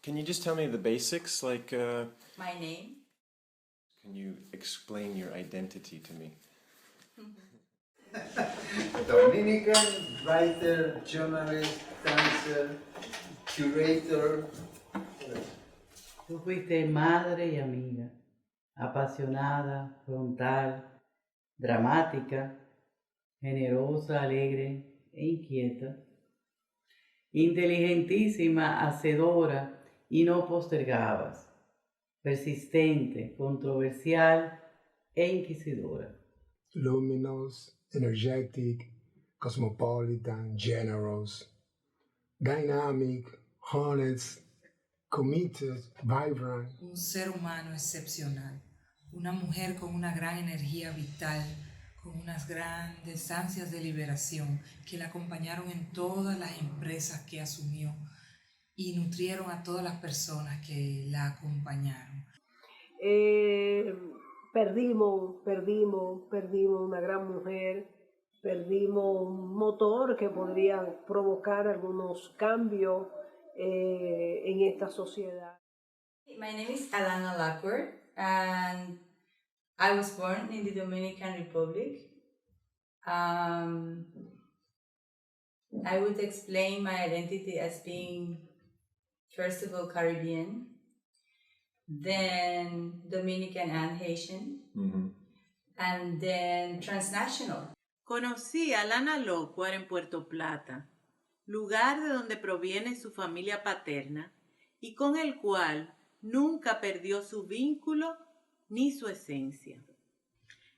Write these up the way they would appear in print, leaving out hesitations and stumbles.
Can you just tell me the basics, like... My name? Can you explain your identity to me? Dominican writer, journalist, dancer, curator. Tú fuiste madre y amiga, apasionada, frontal, dramática, generosa, alegre e inquieta, inteligentísima, hacedora y no postergabas, persistente, controversial e inquisidora. Luminous, energetic, cosmopolitan, generous, dynamic, honest, committed, vibrant. Un ser humano excepcional, una mujer con una gran energía vital, con unas grandes ansias de liberación que la acompañaron en todas las empresas que asumió y nutrieron a todas las personas que la acompañaron. Perdimos una gran mujer, perdimos un motor que podría provocar algunos cambios en esta sociedad. My name is Alanna Lockward, and I was born in the Dominican Republic. I would explain my identity as being, first of all, Caribbean, then Dominican and Haitian, and then transnational. Conocí a Alanna Lockward en Puerto Plata, lugar de donde proviene su familia paterna y con el cual nunca perdió su vínculo ni su esencia.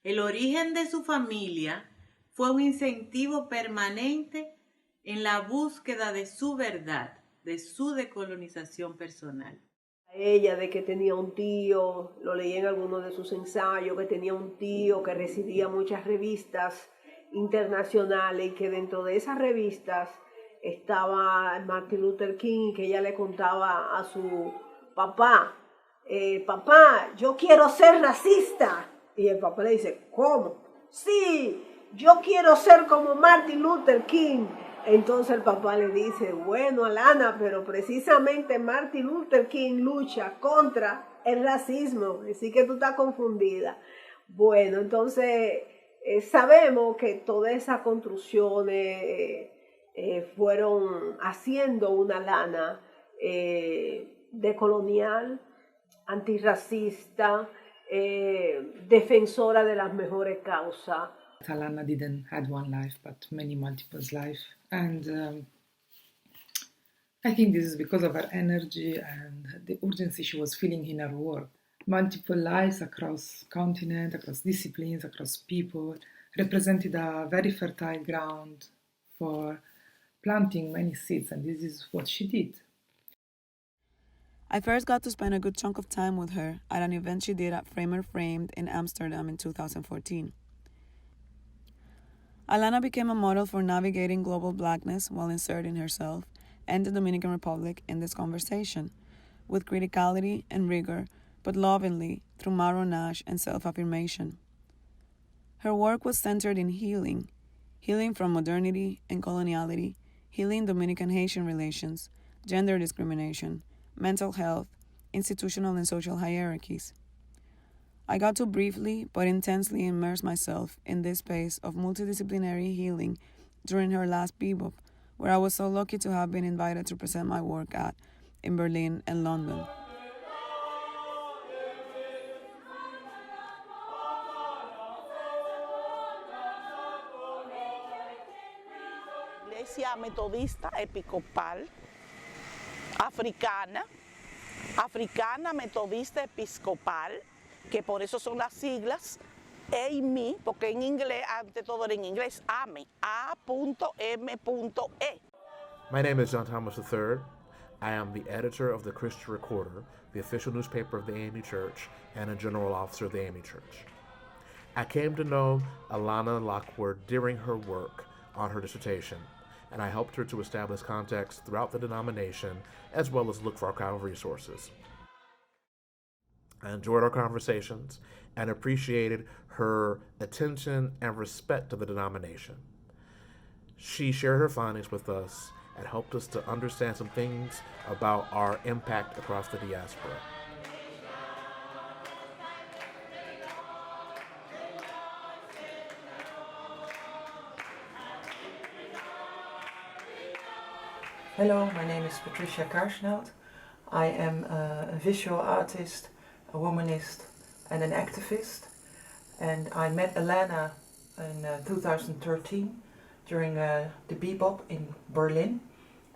El origen de su familia fue un incentivo permanente en la búsqueda de su verdad, de su decolonización personal. Ella de que tenía un tío, lo leí en algunos de sus ensayos, que tenía un tío que recibía muchas revistas internacionales y que dentro de esas revistas estaba Martin Luther King, que ella le contaba a su papá, papá, yo quiero ser racista. Y el papá le dice, ¿cómo? Sí, yo quiero ser como Martin Luther King. Entonces el papá le dice, bueno, Alanna, pero precisamente Martin Luther King lucha contra el racismo, así que tú estás confundida. Bueno, entonces sabemos que todas esas construcciones fueron haciendo una Alanna decolonial, antirracista, defensora de las mejores causas. Alanna didn't had one life, but many multiple lives. And I think this is because of her energy and the urgency she was feeling in her work. Multiple lives across continents, across disciplines, across people, represented a very fertile ground for planting many seeds, and this is what she did. I first got to spend a good chunk of time with her at an event she did at Framer Framed in Amsterdam in 2014. Alanna became a model for navigating global blackness while inserting herself and the Dominican Republic in this conversation, with criticality and rigor, but lovingly through marronage and self-affirmation. Her work was centered in healing from modernity and coloniality, healing Dominican-Haitian relations, gender discrimination, mental health, institutional and social hierarchies. I got to briefly but intensely immerse myself in this space of multidisciplinary healing during her last bebop, where I was so lucky to have been invited to present my work at in Berlin and London. Iglesia Metodista Episcopal Africana Metodista Episcopal, que por eso son las siglas AME, porque en inglés, ante todo era en inglés, AME, A.M.E. My name is John Thomas III. I am the editor of the Christian Recorder, the official newspaper of the AME Church, and a general officer of the AME Church. I came to know Alanna Lockward during her work on her dissertation, and I helped her to establish context throughout the denomination, as well as look for archival resources. I enjoyed our conversations and appreciated her attention and respect to the denomination. She shared her findings with us and helped us to understand some things about our impact across the diaspora. Hello, my name is Patricia Karsneld. I am a visual artist, a womanist, and an activist. And I met Alanna in 2013 during the Bebop in Berlin.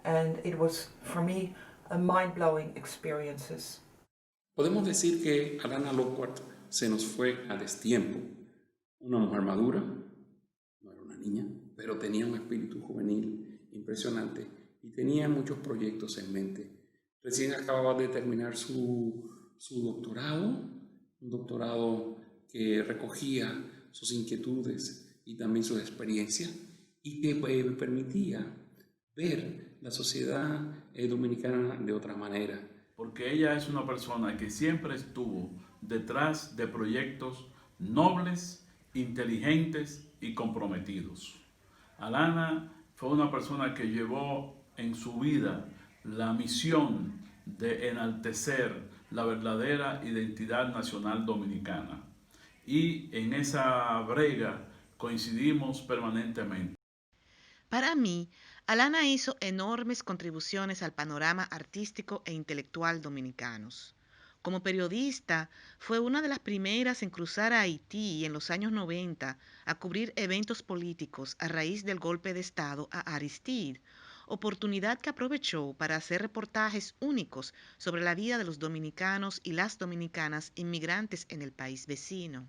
And it was, for me, a mind-blowing experiences. Podemos decir que Alanna Lockward se nos fue a destiempo. Una mujer madura, no era una niña, pero tenía un espíritu juvenil impresionante y tenía muchos proyectos en mente. Recién acababa de terminar su doctorado, un doctorado que recogía sus inquietudes y también sus experiencias y que permitía ver la sociedad dominicana de otra manera. Porque ella es una persona que siempre estuvo detrás de proyectos nobles, inteligentes y comprometidos. Alanna fue una persona que llevó en su vida la misión de enaltecer la verdadera identidad nacional dominicana. Y en esa brega coincidimos permanentemente. Para mí, Alanna hizo enormes contribuciones al panorama artístico e intelectual dominicanos. Como periodista, fue una de las primeras en cruzar a Haití en los años 90 a cubrir eventos políticos a raíz del golpe de Estado a Aristide, oportunidad que aprovechó para hacer reportajes únicos sobre la vida de los dominicanos y las dominicanas inmigrantes en el país vecino.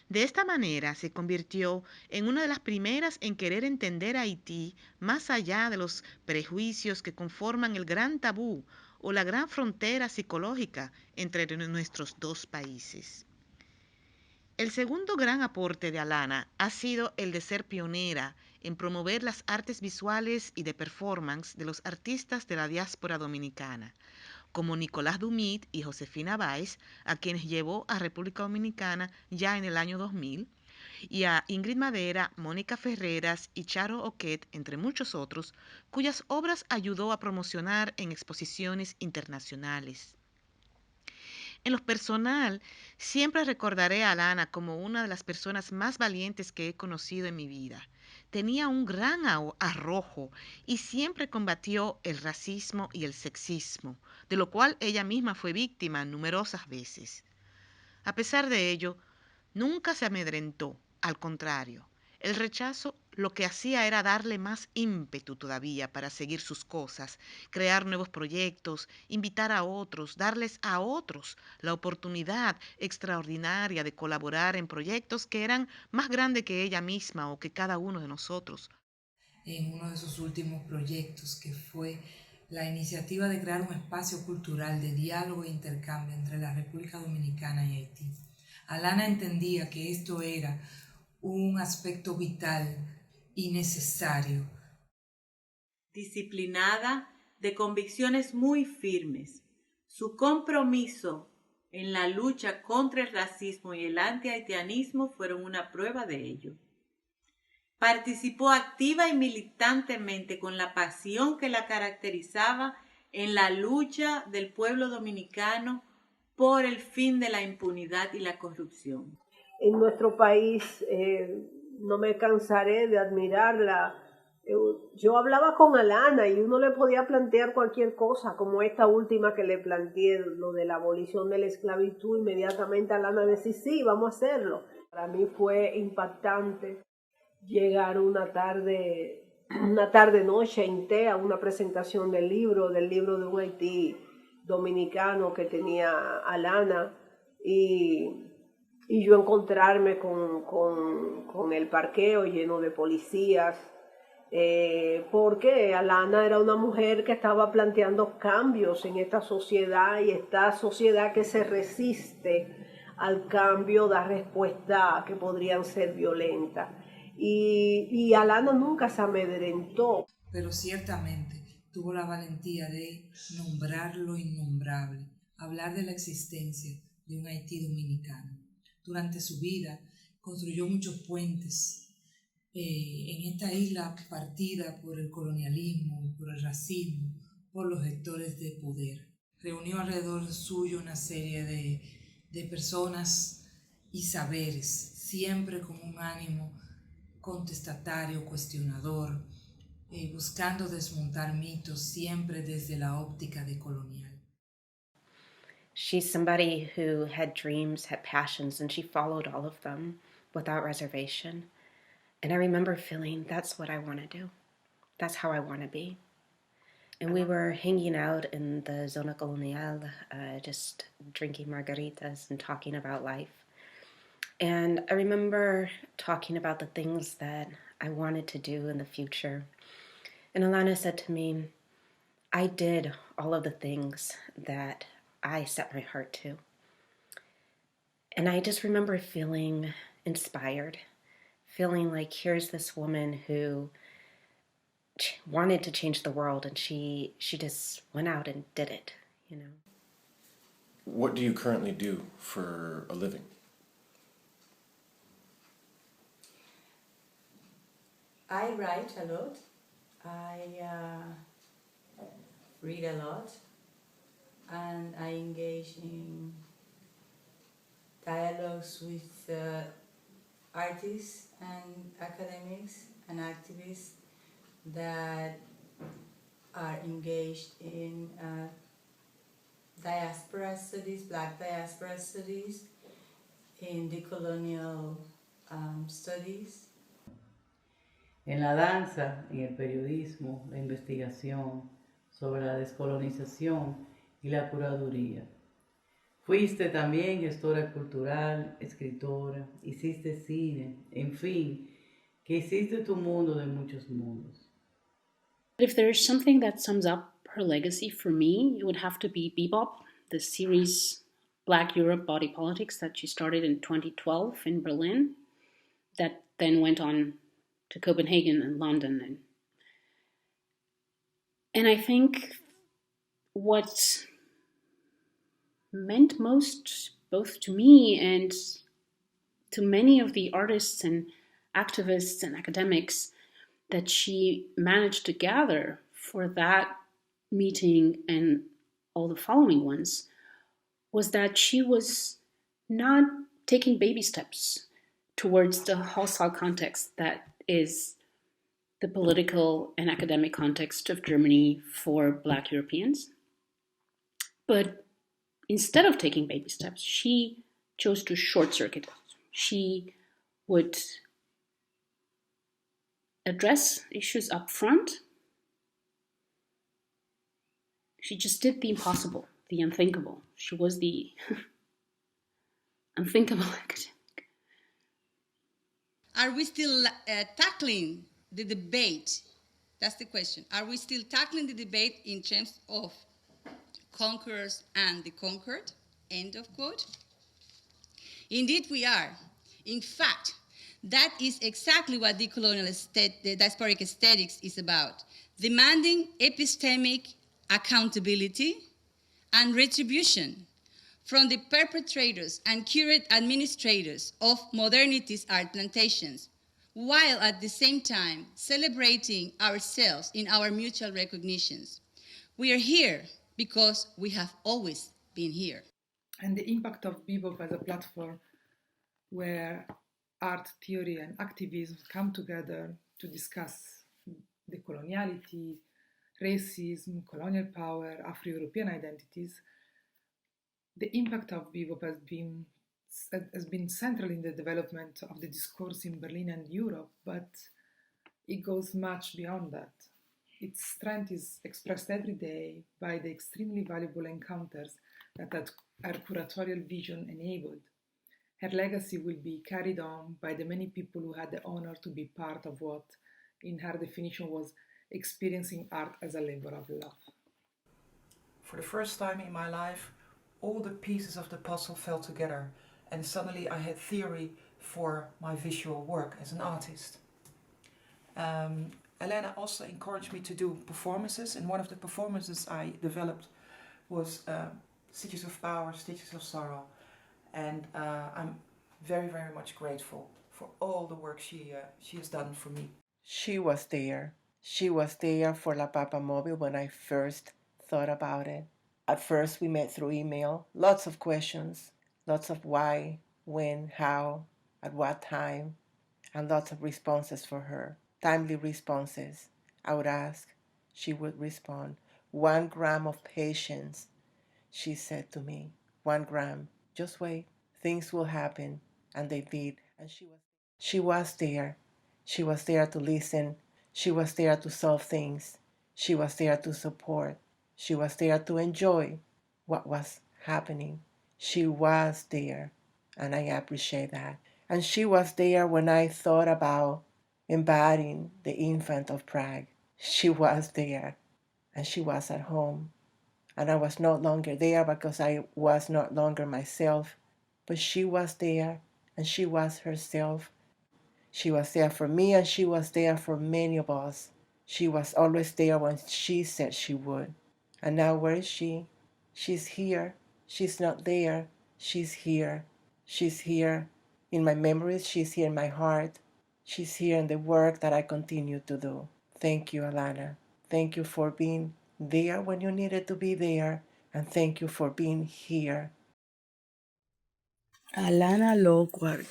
De esta manera se convirtió en una de las primeras en querer entender a Haití más allá de los prejuicios que conforman el gran tabú o la gran frontera psicológica entre nuestros dos países. El segundo gran aporte de Alanna ha sido el de ser pionera en promover las artes visuales y de performance de los artistas de la diáspora dominicana, como Nicolás Dumit y Josefina Báez, a quienes llevó a República Dominicana ya en el año 2000, y a Ingrid Madera, Mónica Ferreras y Charo Oquet, entre muchos otros, cuyas obras ayudó a promocionar en exposiciones internacionales. En lo personal, siempre recordaré a Alanna como una de las personas más valientes que he conocido en mi vida. Tenía un gran arrojo y siempre combatió el racismo y el sexismo, de lo cual ella misma fue víctima numerosas veces. A pesar de ello, nunca se amedrentó, al contrario. El rechazo lo que hacía era darle más ímpetu todavía para seguir sus cosas, crear nuevos proyectos, invitar a otros, darles a otros la oportunidad extraordinaria de colaborar en proyectos que eran más grandes que ella misma o que cada uno de nosotros. En uno de sus últimos proyectos, que fue la iniciativa de crear un espacio cultural de diálogo e intercambio entre la República Dominicana y Haití. Alanna entendía que esto era un aspecto vital y necesario. Disciplinada, de convicciones muy firmes. Su compromiso en la lucha contra el racismo y el antihaitianismo fueron una prueba de ello. Participó activa y militantemente con la pasión que la caracterizaba en la lucha del pueblo dominicano por el fin de la impunidad y la corrupción. En nuestro país no me cansaré de admirarla. Yo hablaba con Alanna y uno le podía plantear cualquier cosa, como esta última que le planteé, lo de la abolición de la esclavitud. Inmediatamente Alanna decía, sí, vamos a hacerlo. Para mí fue impactante llegar una tarde-noche en Té a una presentación del libro de un Haití dominicano que tenía Alanna y yo encontrarme con el parqueo lleno de policías, porque Alanna era una mujer que estaba planteando cambios en esta sociedad, y esta sociedad que se resiste al cambio da respuestas que podrían ser violentas. Y Alanna nunca se amedrentó. Pero ciertamente tuvo la valentía de nombrar lo innombrable, hablar de la existencia de un Haití dominicano. Durante su vida construyó muchos puentes en esta isla partida por el colonialismo, por el racismo, por los sectores de poder. Reunió alrededor suyo una serie de personas y saberes, siempre con un ánimo contestatario, cuestionador, buscando desmontar mitos siempre desde la óptica decolonial. She's somebody who had dreams, had passions, and she followed all of them without reservation. And I remember feeling, that's what I want to do. That's how I want to be. And we were hanging out in the Zona Colonial, just drinking margaritas and talking about life. And I remember talking about the things that I wanted to do in the future. And Alanna said to me, I did all of the things that I set my heart to. And I just remember feeling inspired, feeling like here's this woman who wanted to change the world, and she just went out and did it, you know. What do you currently do for a living? I write a lot. I read a lot, and I engage in dialogues with artists and academics and activists that are engaged in diaspora studies, Black diaspora studies, in decolonial studies. En la danza, en el periodismo, la investigación sobre la descolonización y la curaduría. Fuiste también gestora cultural, escritora, hiciste cine, en fin, que hiciste tu mundo de muchos mundos. If there's something that sums up her legacy for me, it would have to be Bebop, the series Black Europe Body Politics that she started in 2012 in Berlin, that then went on to Copenhagen and London. And I think what meant most both to me and to many of the artists and activists and academics that she managed to gather for that meeting and all the following ones was that she was not taking baby steps towards the hostile context that is the political and academic context of Germany for Black Europeans. But instead of taking baby steps, she chose to short-circuit it. She would address issues up front. She just did the impossible, the unthinkable. She was the unthinkable academic. Are we still tackling the debate? That's the question. Are we still tackling the debate in terms of conquerors and the conquered? End of quote. Indeed, we are. In fact, that is exactly what decolonial diasporic aesthetics is about, demanding epistemic accountability and retribution from the perpetrators and curate administrators of modernity's art plantations, while at the same time celebrating ourselves in our mutual recognitions. We are here because we have always been here. And the impact of Bebop as a platform where art theory and activism come together to discuss decoloniality, racism, colonial power, Afro-European identities. The impact of Bebop has been central in the development of the discourse in Berlin and Europe, but it goes much beyond that. Its strength is expressed every day by the extremely valuable encounters that her curatorial vision enabled. Her legacy will be carried on by the many people who had the honor to be part of what, in her definition, was experiencing art as a labor of love. For the first time in my life, all the pieces of the puzzle fell together, and suddenly I had theory for my visual work as an artist. Elena also encouraged me to do performances, and one of the performances I developed was Stitches of Power, Stitches of Sorrow, and I'm very, very much grateful for all the work she has done for me. She was there. She was there for La Papa Mobile when I first thought about it. At first, we met through email. Lots of questions, lots of why, when, how, at what time, and lots of responses for her. Timely responses. I would ask, she would respond. 1 gram of patience, she said to me. 1 gram. Just wait. Things will happen. And they did. And she was there. She was there to listen. She was there to solve things. She was there to support. She was there to enjoy what was happening. She was there. And I appreciate that. And she was there when I thought about embodying the infant of Prague. She was there. And she was at home. And I was no longer there because I was no longer myself. But she was there, and she was herself. She was there for me, and she was there for many of us. She was always there when she said she would. And now where is she? She's here. She's not there. She's here. She's here in my memories. She's here in my heart. She's here in the work that I continue to do. Thank you, Alanna. Thank you for being there when you needed to be there, and thank you for being here. Alanna Lockward,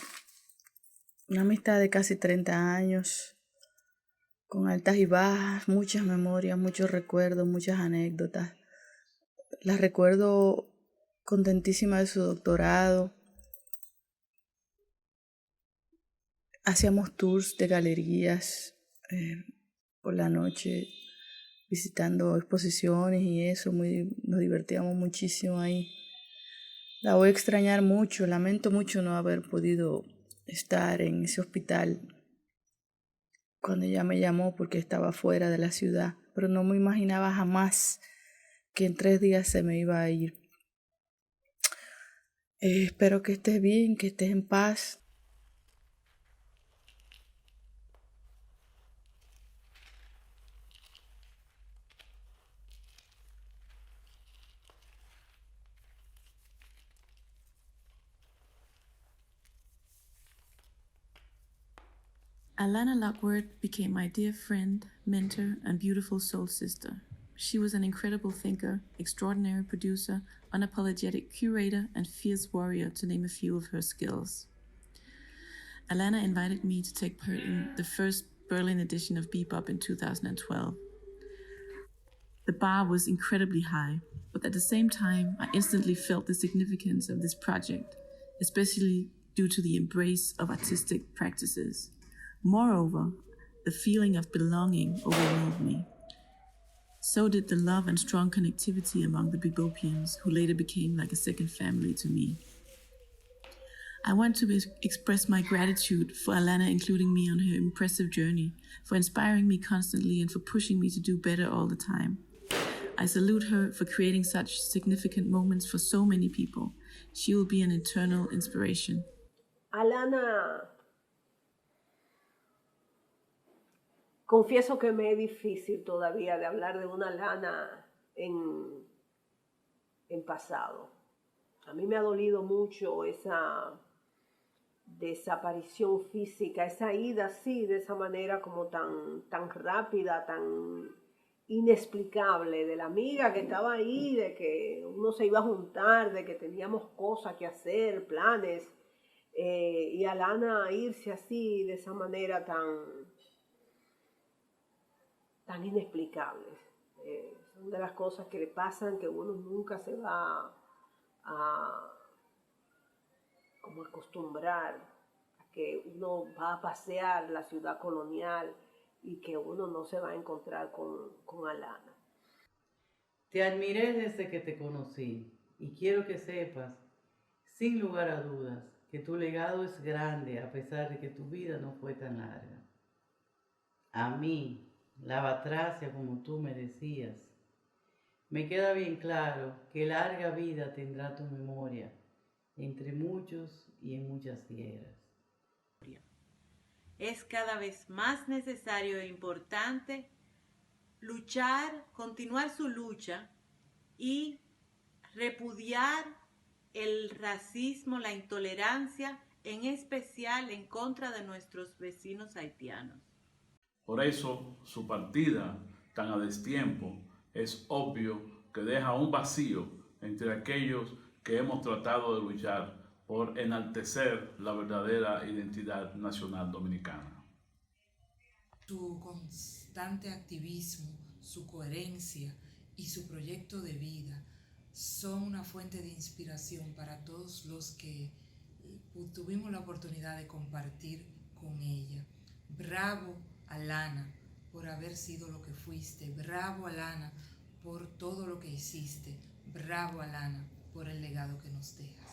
una amistad de casi 30 años, con altas y bajas, muchas memorias, muchos recuerdos, muchas anécdotas. La recuerdo contentísima de su doctorado. Hacíamos tours de galerías por la noche, visitando exposiciones y eso, nos divertíamos muchísimo ahí. La voy a extrañar mucho, lamento mucho no haber podido estar en ese hospital cuando ella me llamó porque estaba fuera de la ciudad, pero no me imaginaba jamás que en 3 días se me iba a ir. Espero que estés bien, que estés en paz. Alanna Lockward became my dear friend, mentor, and beautiful soul sister. She was an incredible thinker, extraordinary producer, unapologetic curator, and fierce warrior, to name a few of her skills. Alanna invited me to take part in the first Berlin edition of Bebop in 2012. The bar was incredibly high, but at the same time, I instantly felt the significance of this project, especially due to the embrace of artistic practices. Moreover, the feeling of belonging overwhelmed me. So did the love and strong connectivity among the Bebopians, who later became like a second family to me. I want to express my gratitude for Alanna including me on her impressive journey, for inspiring me constantly and for pushing me to do better all the time. I salute her for creating such significant moments for so many people. She will be an eternal inspiration. Alanna, confieso que me es difícil todavía de hablar de una Alanna en pasado. A mí me ha dolido mucho esa desaparición física, esa ida así, de esa manera como tan rápida, tan inexplicable, de la amiga que estaba ahí, de que uno se iba a juntar, de que teníamos cosas que hacer, planes, y Alanna irse así, de esa manera tan inexplicables. Son de las cosas que le pasan que uno nunca se va a como acostumbrar a que uno va a pasear la ciudad colonial y que uno no se va a encontrar con Alanna. Te admiré desde que te conocí y quiero que sepas, sin lugar a dudas, que tu legado es grande a pesar de que tu vida no fue tan larga. A mí, la batracia como tú me decías, me queda bien claro que larga vida tendrá tu memoria, entre muchos y en muchas tierras. Es cada vez más necesario e importante luchar, continuar su lucha y repudiar el racismo, la intolerancia en especial en contra de nuestros vecinos haitianos. Por eso, su partida tan a destiempo es obvio que deja un vacío entre aquellos que hemos tratado de luchar por enaltecer la verdadera identidad nacional dominicana. Su constante activismo, su coherencia y su proyecto de vida son una fuente de inspiración para todos los que tuvimos la oportunidad de compartir con ella. Bravo, Alanna, por haber sido lo que fuiste. Bravo, Alanna, por todo lo que hiciste. Bravo, Alanna, por el legado que nos dejas.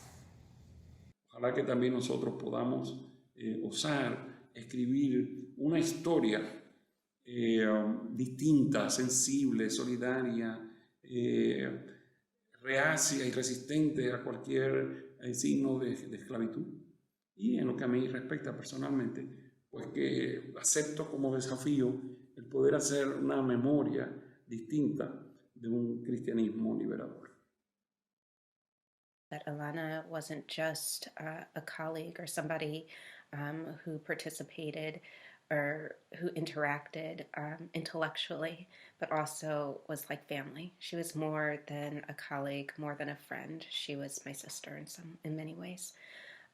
Ojalá que también nosotros podamos osar escribir una historia distinta, sensible, solidaria, reacia y resistente a cualquier signo de esclavitud. Y en lo que a mí respecta personalmente, pues que acepto como desafío el poder hacer una memoria distinta de un cristianismo liberador. That Alanna wasn't just a colleague or somebody who participated or who interacted intellectually, but also was like family. She was more than a colleague, more than a friend. She was my sister in many ways.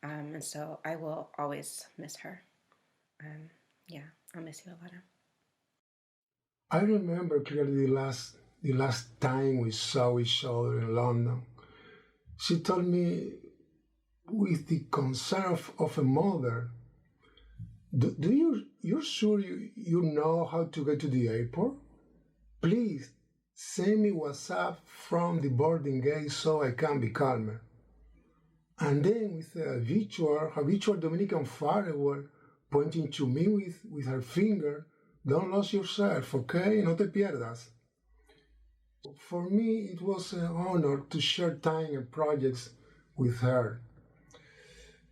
And so I will always miss her. I'll miss you, Alanna. I remember clearly the last time we saw each other in London. She told me with the concern of a mother, you're sure you know how to get to the airport? Please send me WhatsApp from the boarding gate so I can be calmer. And then with a virtual Dominican firewall pointing to me with her finger, don't lose yourself, okay? No te pierdas. For me, it was an honor to share time and projects with her.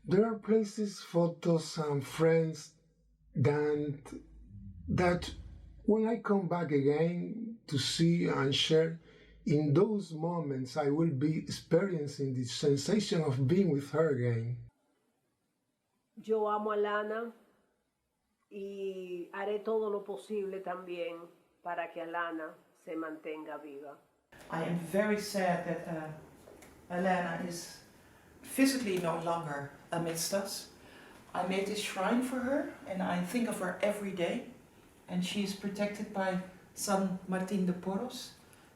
There are places, photos, and friends that when I come back again to see and share, in those moments I will be experiencing the sensation of being with her again. Yo amo a Alanna y haré todo lo posible también para que Alanna se mantenga viva. I am very sad that Alanna is physically no longer amidst us. I made this shrine for her and I think of her every day, and she is protected by San Martin de Porros.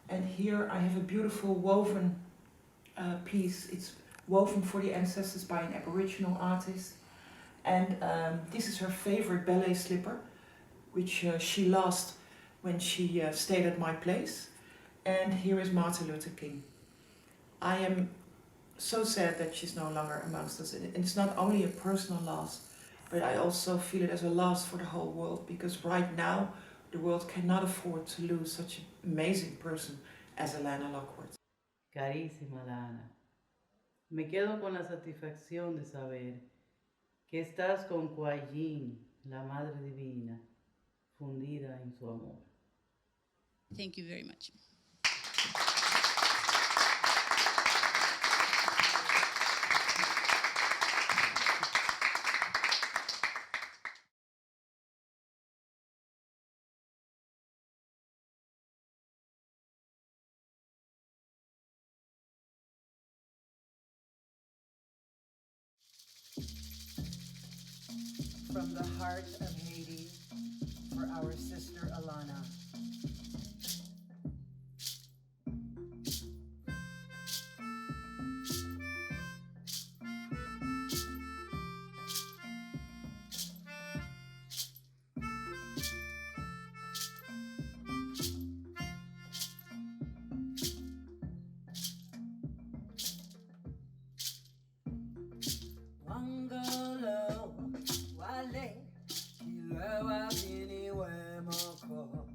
And here I have a beautiful woven piece. It's woven for the ancestors by an Aboriginal artist. And this is her favorite ballet slipper, which she lost when she stayed at my place. And here is Martin Luther King. I am so sad that she's no longer amongst us. And it's not only a personal loss, but I also feel it as a loss for the whole world, because right now the world cannot afford to lose such an amazing person as Alanna Lockward. Carísima Alanna, me quedo con la satisfacción de saber que estás con Kuayin, la Madre Divina, fundida en su amor. Thank you very much. From the heart of Haiti, for our sister Alanna. Wangolo, wale, kilewa bini we moko.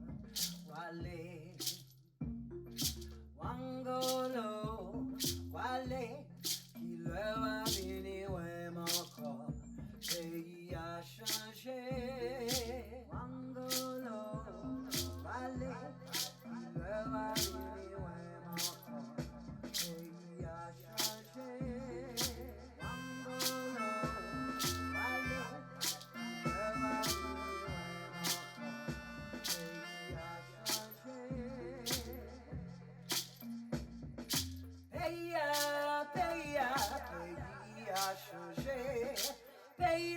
changer. Pays